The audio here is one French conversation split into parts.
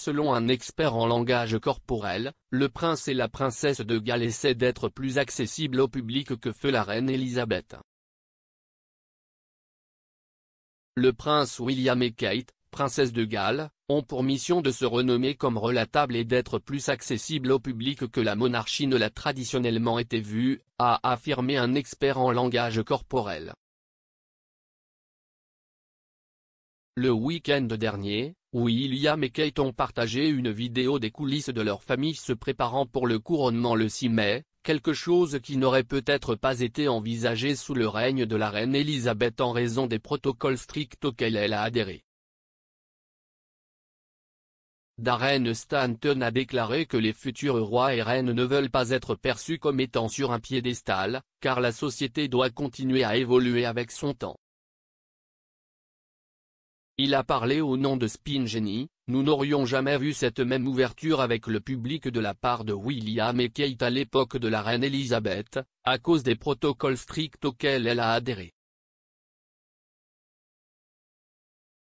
Selon un expert en langage corporel, le prince et la princesse de Galles essaient d'être plus accessibles au public que fut la reine Elisabeth. Le prince William et Kate, princesse de Galles, ont pour mission de se renommer comme relatables et d'être plus accessibles au public que la monarchie ne l'a traditionnellement été vue, a affirmé un expert en langage corporel. Le week-end dernier, William et Kate ont partagé une vidéo des coulisses de leur famille se préparant pour le couronnement le 6 mai, quelque chose qui n'aurait peut-être pas été envisagé sous le règne de la reine Elisabeth en raison des protocoles stricts auxquels elle a adhéré. Darren Stanton a déclaré que les futurs rois et reines ne veulent pas être perçus comme étant sur un piédestal, car la société doit continuer à évoluer avec son temps. Il a parlé au nom de Spin Jenny, nous n'aurions jamais vu cette même ouverture avec le public de la part de William et Kate à l'époque de la reine Elisabeth, à cause des protocoles stricts auxquels elle a adhéré.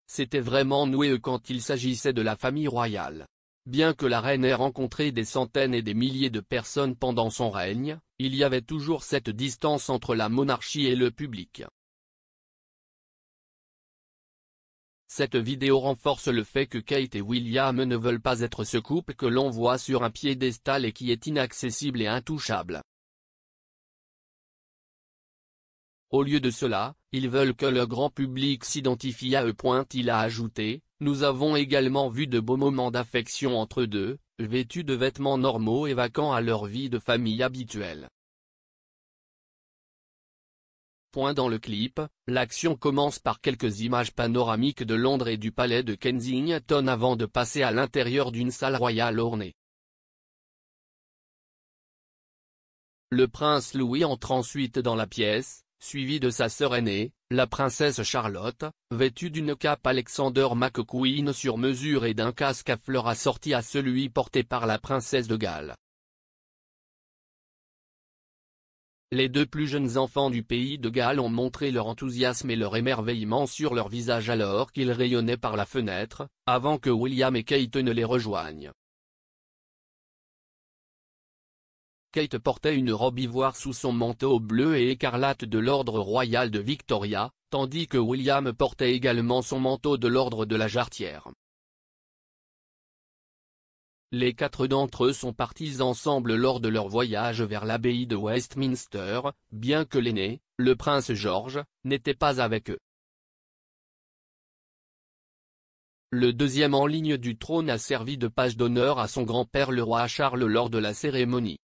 C'était vraiment noué quand il s'agissait de la famille royale. Bien que la reine ait rencontré des centaines et des milliers de personnes pendant son règne, il y avait toujours cette distance entre la monarchie et le public. Cette vidéo renforce le fait que Kate et William ne veulent pas être ce couple que l'on voit sur un piédestal et qui est inaccessible et intouchable. Au lieu de cela, ils veulent que le grand public s'identifie à eux. Il a ajouté, nous avons également vu de beaux moments d'affection entre eux deux, vêtus de vêtements normaux et vaquant à leur vie de famille habituelle. Dans le clip, l'action commence par quelques images panoramiques de Londres et du palais de Kensington avant de passer à l'intérieur d'une salle royale ornée. Le prince Louis entre ensuite dans la pièce, suivi de sa sœur aînée, la princesse Charlotte, vêtue d'une cape Alexander McQueen sur mesure et d'un casque à fleurs assorti à celui porté par la princesse de Galles. Les deux plus jeunes enfants du pays de Galles ont montré leur enthousiasme et leur émerveillement sur leur visage alors qu'ils rayonnaient par la fenêtre, avant que William et Kate ne les rejoignent. Kate portait une robe ivoire sous son manteau bleu et écarlate de l'ordre royal de Victoria, tandis que William portait également son manteau de l'ordre de la Jarretière. Les quatre d'entre eux sont partis ensemble lors de leur voyage vers l'abbaye de Westminster, bien que l'aîné, le prince George, n'était pas avec eux. Le deuxième en ligne du trône a servi de page d'honneur à son grand-père le roi Charles lors de la cérémonie.